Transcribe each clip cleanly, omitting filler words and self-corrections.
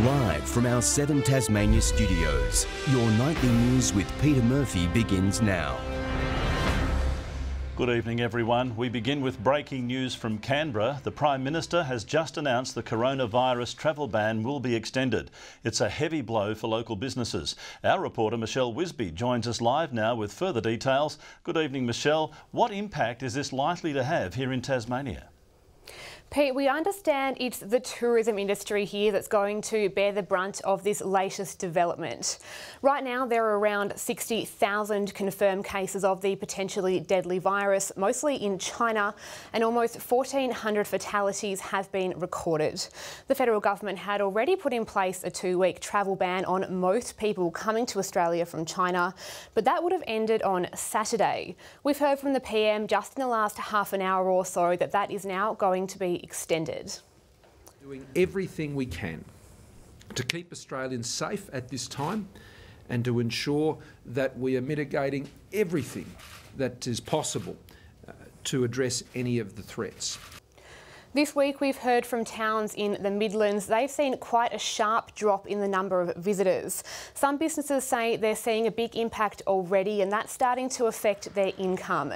Live from our 7 Tasmania studios, your nightly news with Peter Murphy begins now. Good evening, everyone. We begin with breaking news from Canberra. The Prime Minister has just announced the coronavirus travel ban will be extended. It's a heavy blow for local businesses. Our reporter Michelle Wisby joins us live now with further details. Good evening, Michelle. What impact is this likely to have here in Tasmania? Pete, we understand it's the tourism industry here that's going to bear the brunt of this latest development. Right now, there are around 60,000 confirmed cases of the potentially deadly virus, mostly in China, and almost 1,400 fatalities have been recorded. The federal government had already put in place a 2-week travel ban on most people coming to Australia from China, but that would have ended on Saturday. We've heard from the PM just in the last half an hour or so that that is now going to be extended. Doing everything we can to keep Australians safe at this time and to ensure that we are mitigating everything that is possible to address any of the threats. This week we've heard from towns in the Midlands. They've seen quite a sharp drop in the number of visitors. Some businesses say they're seeing a big impact already, and that's starting to affect their income.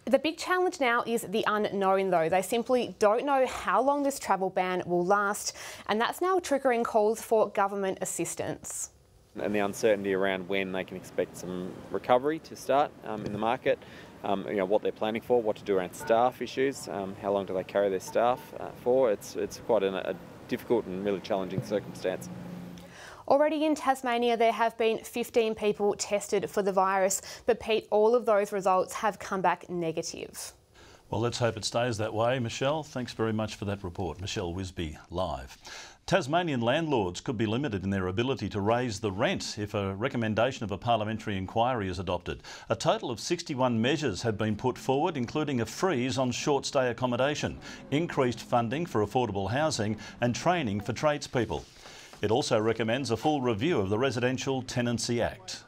The big challenge now is the unknown, though. They simply don't know how long this travel ban will last, and that's now triggering calls for government assistance. And the uncertainty around when they can expect some recovery to start in the market, what they're planning for, what to do around staff issues, how long do they carry their staff for. It's quite a difficult and really challenging circumstance. Already in Tasmania, there have been 15 people tested for the virus, but Pete, all of those results have come back negative. Well, let's hope it stays that way. Michelle, thanks very much for that report. Michelle Wisby, live. Tasmanian landlords could be limited in their ability to raise the rent if a recommendation of a parliamentary inquiry is adopted. A total of 61 measures have been put forward, including a freeze on short-stay accommodation, increased funding for affordable housing and training for tradespeople. It also recommends a full review of the Residential Tenancy Act.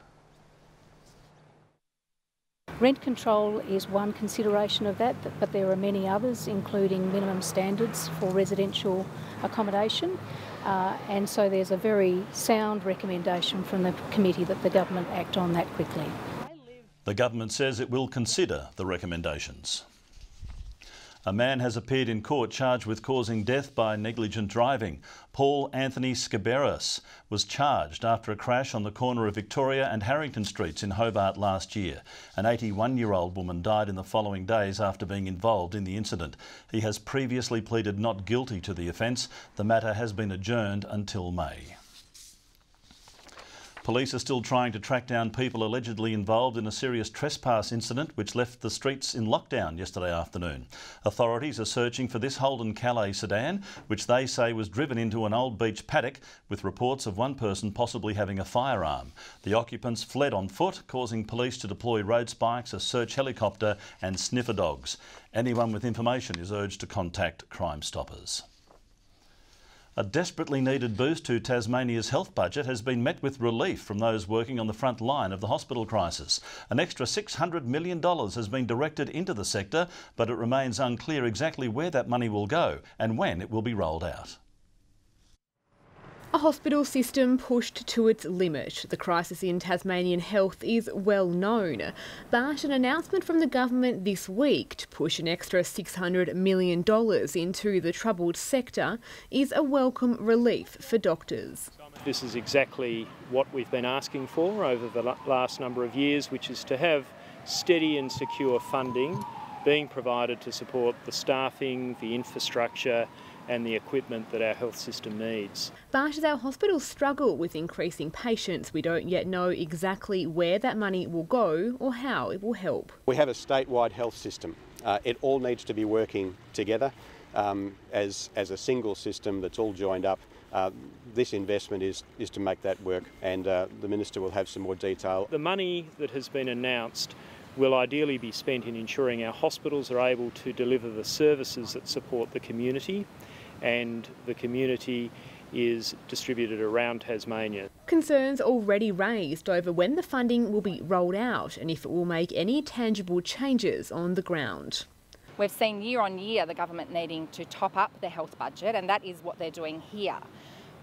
Rent control is one consideration of that, but there are many others, including minimum standards for residential accommodation. And so there's a very sound recommendation from the committee that the government act on that quickly. The government says it will consider the recommendations. A man has appeared in court charged with causing death by negligent driving. Paul Anthony Scaberas was charged after a crash on the corner of Victoria and Harrington Streets in Hobart last year. An 81-year-old woman died in the following days after being involved in the incident. He has previously pleaded not guilty to the offence. The matter has been adjourned until May. Police are still trying to track down people allegedly involved in a serious trespass incident which left the streets in lockdown yesterday afternoon. Authorities are searching for this Holden Calais sedan, which they say was driven into an old beach paddock, with reports of one person possibly having a firearm. The occupants fled on foot, causing police to deploy road spikes, a search helicopter and sniffer dogs. Anyone with information is urged to contact Crime Stoppers. A desperately needed boost to Tasmania's health budget has been met with relief from those working on the front line of the hospital crisis. An extra $600 million has been directed into the sector, but it remains unclear exactly where that money will go and when it will be rolled out. A hospital system pushed to its limit. The crisis in Tasmanian health is well known, but an announcement from the government this week to push an extra $600 million into the troubled sector is a welcome relief for doctors. This is exactly what we've been asking for over the last number of years, which is to have steady and secure funding being provided to support the staffing, the infrastructure and the equipment that our health system needs. But as our hospitals struggle with increasing patients, we don't yet know exactly where that money will go or how it will help. We have a statewide health system. It all needs to be working together as a single system that's all joined up. This investment is to make that work, and the Minister will have some more detail. The money that has been announced will ideally be spent in ensuring our hospitals are able to deliver the services that support the community, and the community is distributed around Tasmania. Concerns already raised over when the funding will be rolled out and if it will make any tangible changes on the ground. We've seen year on year the government needing to top up their health budget, and that is what they're doing here.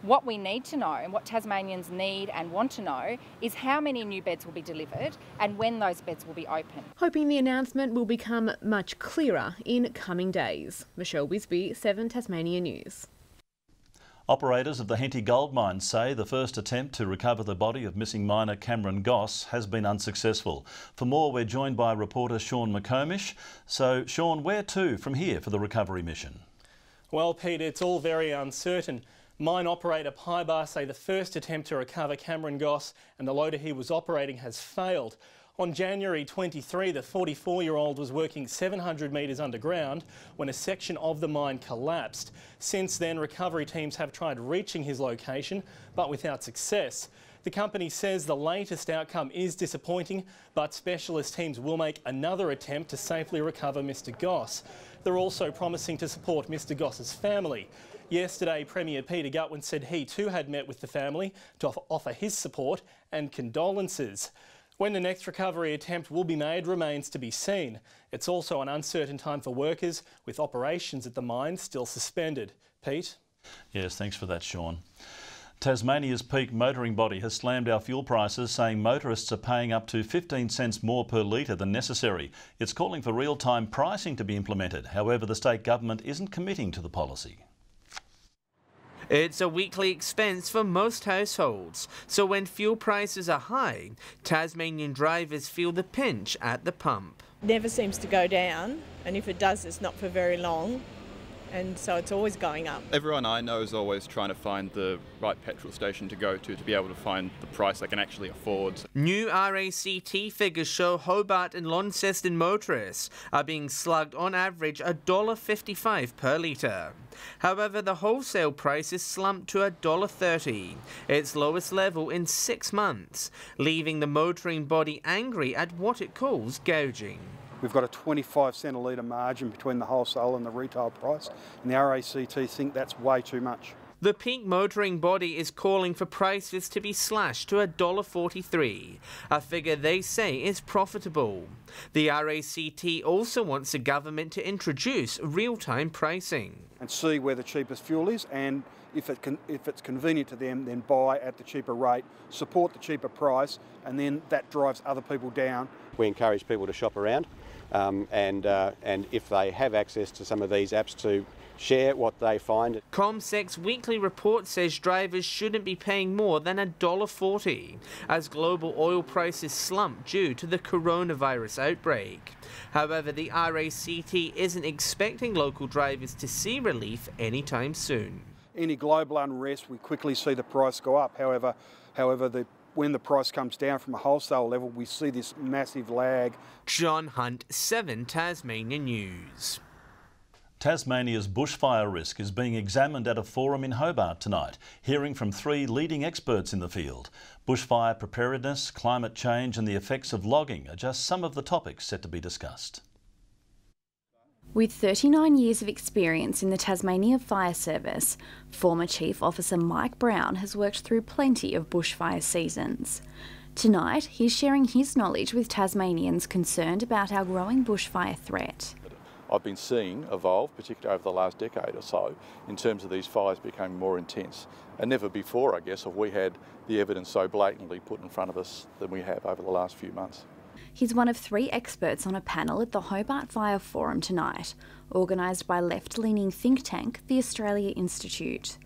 What we need to know, and what Tasmanians need and want to know, is how many new beds will be delivered and when those beds will be open. Hoping the announcement will become much clearer in coming days. Michelle Wisby, 7 Tasmania News. Operators of the Henty gold mine say the first attempt to recover the body of missing miner Cameron Goss has been unsuccessful. For more, we're joined by reporter Sean McComish. So, Sean, where to from here for the recovery mission? Well, Pete, it's all very uncertain. Mine operator Pybar say the first attempt to recover Cameron Goss and the loader he was operating has failed. On January 23, the 44-year-old was working 700 metres underground when a section of the mine collapsed. Since then, recovery teams have tried reaching his location, but without success. The company says the latest outcome is disappointing, but specialist teams will make another attempt to safely recover Mr Goss. They're also promising to support Mr Goss's family. Yesterday, Premier Peter Gutwein said he too had met with the family to offer his support and condolences. When the next recovery attempt will be made remains to be seen. It's also an uncertain time for workers, with operations at the mine still suspended. Pete? Yes, thanks for that, Sean. Tasmania's peak motoring body has slammed our fuel prices, saying motorists are paying up to 15 cents more per litre than necessary. It's calling for real-time pricing to be implemented. However, the state government isn't committing to the policy. It's a weekly expense for most households, so when fuel prices are high, Tasmanian drivers feel the pinch at the pump. Never seems to go down, and if it does, it's not for very long, and so it's always going up. Everyone I know is always trying to find the right petrol station to go to be able to find the price they can actually afford. New RACT figures show Hobart and Launceston motorists are being slugged on average $1.55 per litre. However, the wholesale price is slumped to $1.30, its lowest level in 6 months, leaving the motoring body angry at what it calls gouging. We've got a 25 cent a litre margin between the wholesale and the retail price, and the RACT think that's way too much. The peak motoring body is calling for prices to be slashed to $1.43, a figure they say is profitable. The RACT also wants the government to introduce real-time pricing. And see where the cheapest fuel is, and if it's convenient to them, then buy at the cheaper rate, support the cheaper price, and then that drives other people down. We encourage people to shop around and if they have access to some of these apps, to share what they find. ComSec's weekly report says drivers shouldn't be paying more than $1.40 as global oil prices slump due to the coronavirus outbreak. However, the RACT isn't expecting local drivers to see relief anytime soon. Any global unrest, we quickly see the price go up. However, when the price comes down from a wholesale level, we see this massive lag. John Hunt, 7 Tasmania News. Tasmania's bushfire risk is being examined at a forum in Hobart tonight, hearing from 3 leading experts in the field. Bushfire preparedness, climate change and the effects of logging are just some of the topics set to be discussed. With 39 years of experience in the Tasmania Fire Service, former Chief Officer Mike Brown has worked through plenty of bushfire seasons. Tonight, he's sharing his knowledge with Tasmanians concerned about our growing bushfire threat. I've been seeing evolve, particularly over the last decade or so, in terms of these fires becoming more intense. And never before, I guess, have we had the evidence so blatantly put in front of us than we have over the last few months. He's one of 3 experts on a panel at the Hobart Fire Forum tonight, organised by left-leaning think tank, the Australia Institute.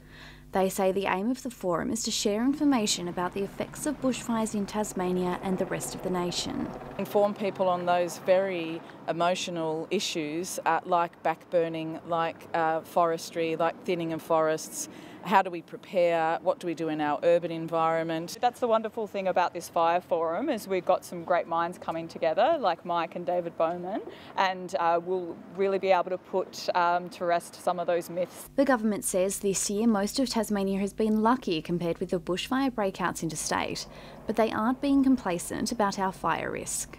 They say the aim of the forum is to share information about the effects of bushfires in Tasmania and the rest of the nation. Inform people on those very emotional issues like backburning, like forestry, like thinning of forests. How do we prepare? What do we do in our urban environment? That's the wonderful thing about this fire forum is we've got some great minds coming together like Mike and David Bowman, and we'll really be able to put to rest some of those myths. The government says this year most of Tasmania has been lucky compared with the bushfire breakouts interstate, but they aren't being complacent about our fire risk.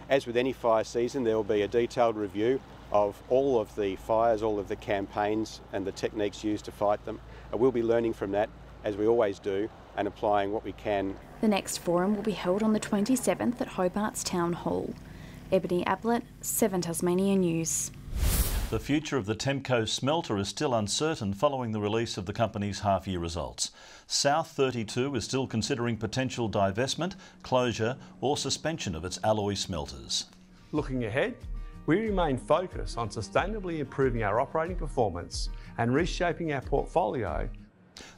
As with any fire season, there will be a detailed review of all of the fires, all of the campaigns and the techniques used to fight them. We'll be learning from that, as we always do, and applying what we can. The next forum will be held on the 27th at Hobart's Town Hall. Ebony Ablett, 7 Tasmania News. The future of the Temco smelter is still uncertain following the release of the company's half-year results. South 32 is still considering potential divestment, closure or suspension of its alloy smelters. Looking ahead, we remain focused on sustainably improving our operating performance and reshaping our portfolio.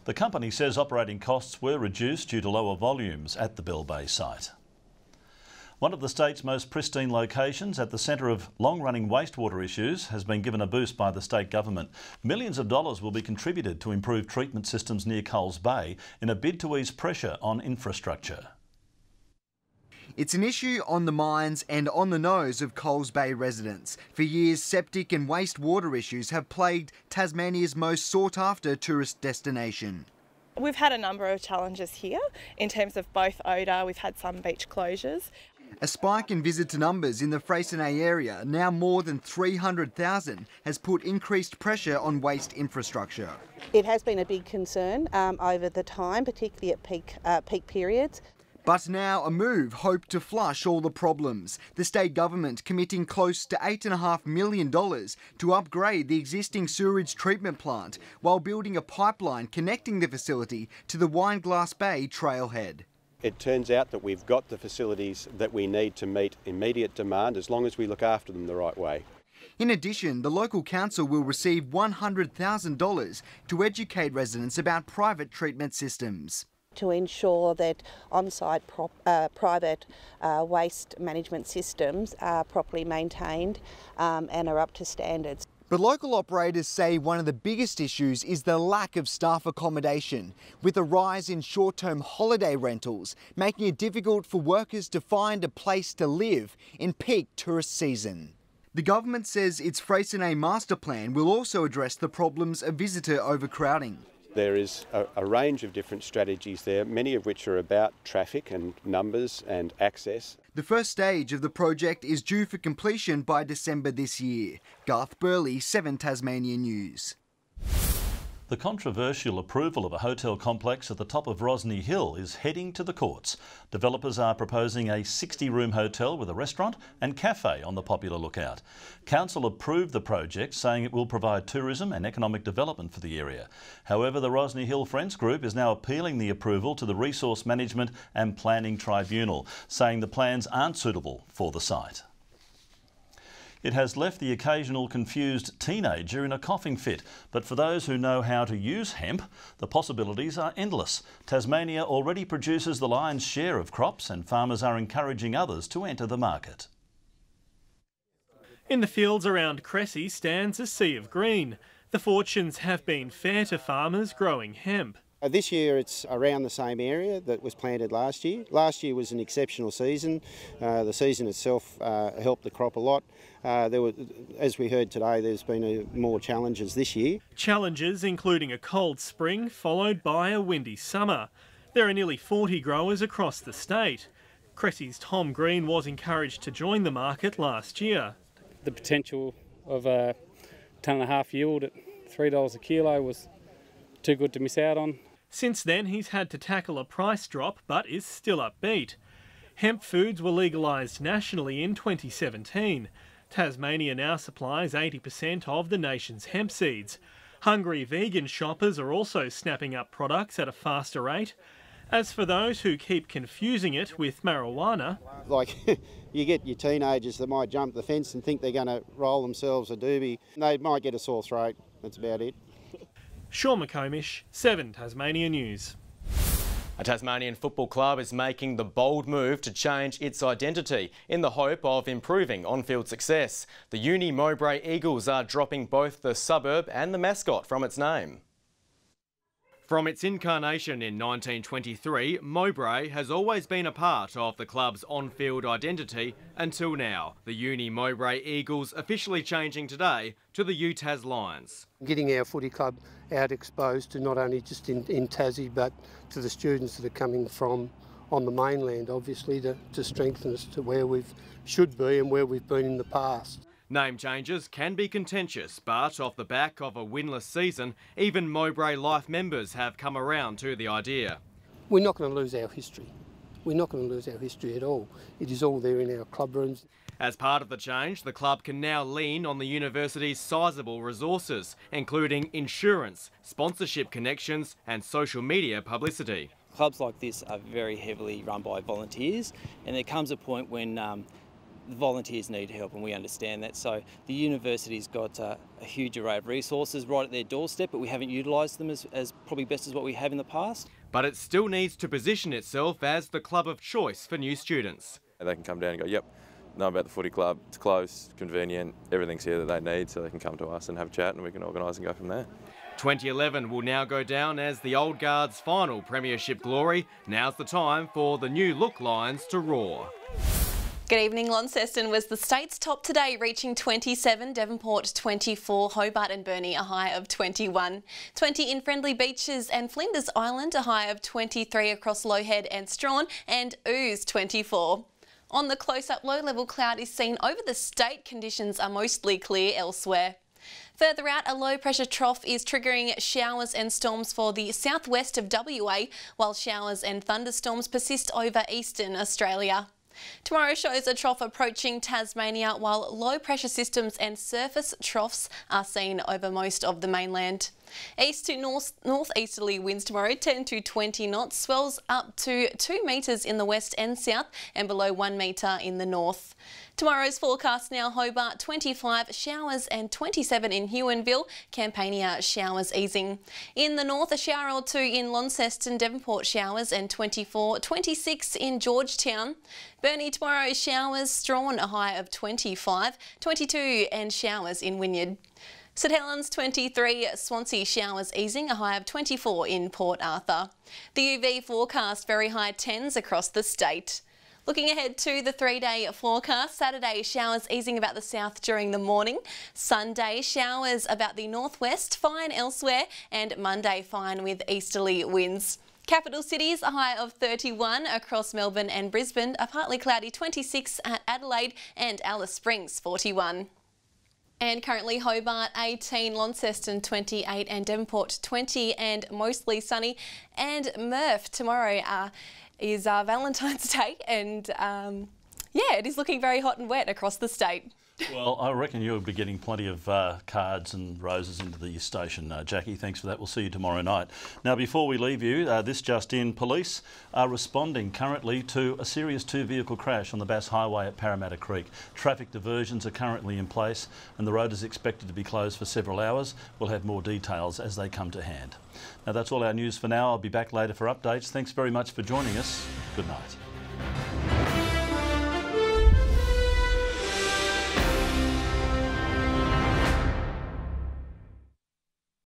The company says operating costs were reduced due to lower volumes at the Bell Bay site. One of the state's most pristine locations at the centre of long-running wastewater issues has been given a boost by the state government. Millions of dollars will be contributed to improve treatment systems near Coles Bay in a bid to ease pressure on infrastructure. It's an issue on the minds and on the nose of Coles Bay residents. For years, septic and wastewater issues have plagued Tasmania's most sought-after tourist destination. We've had a number of challenges here in terms of both odour, we've had some beach closures. A spike in visitor numbers in the Freycinet area, now more than 300,000, has put increased pressure on waste infrastructure. It has been a big concern over the time, particularly at peak periods. But now a move hoped to flush all the problems. The state government committing close to $8.5 million to upgrade the existing sewerage treatment plant while building a pipeline connecting the facility to the Wineglass Bay trailhead. It turns out that we've got the facilities that we need to meet immediate demand as long as we look after them the right way. In addition, the local council will receive $100,000 to educate residents about private treatment systems. To ensure that on-site private waste management systems are properly maintained and are up to standards. But local operators say one of the biggest issues is the lack of staff accommodation, with a rise in short-term holiday rentals, making it difficult for workers to find a place to live in peak tourist season. The government says its Freycinet master plan will also address the problems of visitor overcrowding. There is a range of different strategies there, many of which are about traffic and numbers and access. The first stage of the project is due for completion by December this year. Garth Burley, 7 Tasmania News. The controversial approval of a hotel complex at the top of Rosny Hill is heading to the courts. Developers are proposing a 60-room hotel with a restaurant and cafe on the popular lookout. Council approved the project, saying it will provide tourism and economic development for the area. However, the Rosny Hill Friends Group is now appealing the approval to the Resource Management and Planning Tribunal, saying the plans aren't suitable for the site. It has left the occasional confused teenager in a coughing fit, but for those who know how to use hemp, the possibilities are endless. Tasmania already produces the lion's share of crops, and farmers are encouraging others to enter the market. In the fields around Cressy stands a sea of green. The fortunes have been fair to farmers growing hemp. This year it's around the same area that was planted last year. Last year was an exceptional season. The season itself helped the crop a lot. As we heard today, there's been more challenges this year. Challenges including a cold spring followed by a windy summer. There are nearly 40 growers across the state. Cressy's Tom Green was encouraged to join the market last year. The potential of a tonne and a half yield at $3 a kilo was too good to miss out on. Since then, he's had to tackle a price drop, but is still upbeat. Hemp foods were legalised nationally in 2017. Tasmania now supplies 80% of the nation's hemp seeds. Hungry vegan shoppers are also snapping up products at a faster rate. As for those who keep confusing it with marijuana... Like, you get your teenagers that might jump the fence and think they're going to roll themselves a doobie. They might get a sore throat, that's about it. Sean McComish, 7 Tasmania News. A Tasmanian football club is making the bold move to change its identity in the hope of improving on-field success. The Uni Mowbray Eagles are dropping both the suburb and the mascot from its name. From its incarnation in 1923, Mowbray has always been a part of the club's on-field identity until now. The Uni Mowbray Eagles officially changing today to the UTAS Lions. Getting our footy club out exposed to not only just in Tassie but to the students that are coming from on the mainland, obviously, to strengthen us to where we should be and where we've been in the past. Name changes can be contentious, but off the back of a winless season, even Mowbray Life members have come around to the idea. We're not going to lose our history. We're not going to lose our history at all. It is all there in our club rooms. As part of the change, the club can now lean on the university's sizable resources, including insurance, sponsorship connections and social media publicity. Clubs like this are very heavily run by volunteers, and there comes a point when the volunteers need help, and we understand that. So the university's got a huge array of resources right at their doorstep, but we haven't utilised them as probably best as what we have in the past. But it still needs to position itself as the club of choice for new students. They can come down and go, yep, know about the footy club, it's close, convenient, everything's here that they need, so they can come to us and have a chat and we can organise and go from there. 2011 will now go down as the old guard's final premiership glory. Now's the time for the new look Lions to roar. Good evening. Launceston was the state's top today, reaching 27, Devonport 24, Hobart and Burnie a high of 21, 20 in Friendly Beaches and Flinders Island a high of 23 across Lowhead and Strawn, and Ooze 24. On the close-up, low-level cloud is seen over the state. Conditions are mostly clear elsewhere. Further out, a low-pressure trough is triggering showers and storms for the southwest of WA, while showers and thunderstorms persist over eastern Australia. Tomorrow shows a trough approaching Tasmania, while low-pressure systems and surface troughs are seen over most of the mainland. East to northeasterly winds tomorrow, 10 to 20 knots, swells up to 2 metres in the west and south and below 1 metre in the north. Tomorrow's forecast now: Hobart 25, showers and 27 in Huonville, Campania showers easing. In the north, a shower or two in Launceston, Devonport showers and 24, 26 in Georgetown. Burnie tomorrow showers, Strawn a high of 25, 22 and showers in Wynyard. St Helens 23, Swansea showers easing, a high of 24 in Port Arthur. The UV forecast, very high 10s across the state. Looking ahead to the 3-day forecast, Saturday showers easing about the south during the morning, Sunday showers about the northwest, fine elsewhere, and Monday fine with easterly winds. Capital cities, a high of 31 across Melbourne and Brisbane, a partly cloudy 26 at Adelaide and Alice Springs 41. And currently Hobart 18, Launceston 28 and Devonport 20 and mostly sunny. And Murph tomorrow is Valentine's Day, and yeah, it is looking very hot and wet across the state. Well, I reckon you'll be getting plenty of cards and roses into the station, Jackie. Thanks for that. We'll see you tomorrow night. Now, before we leave you, this just in, police are responding currently to a serious two-vehicle crash on the Bass Highway at Parramatta Creek. Traffic diversions are currently in place and the road is expected to be closed for several hours. We'll have more details as they come to hand. Now, that's all our news for now. I'll be back later for updates. Thanks very much for joining us. Good night.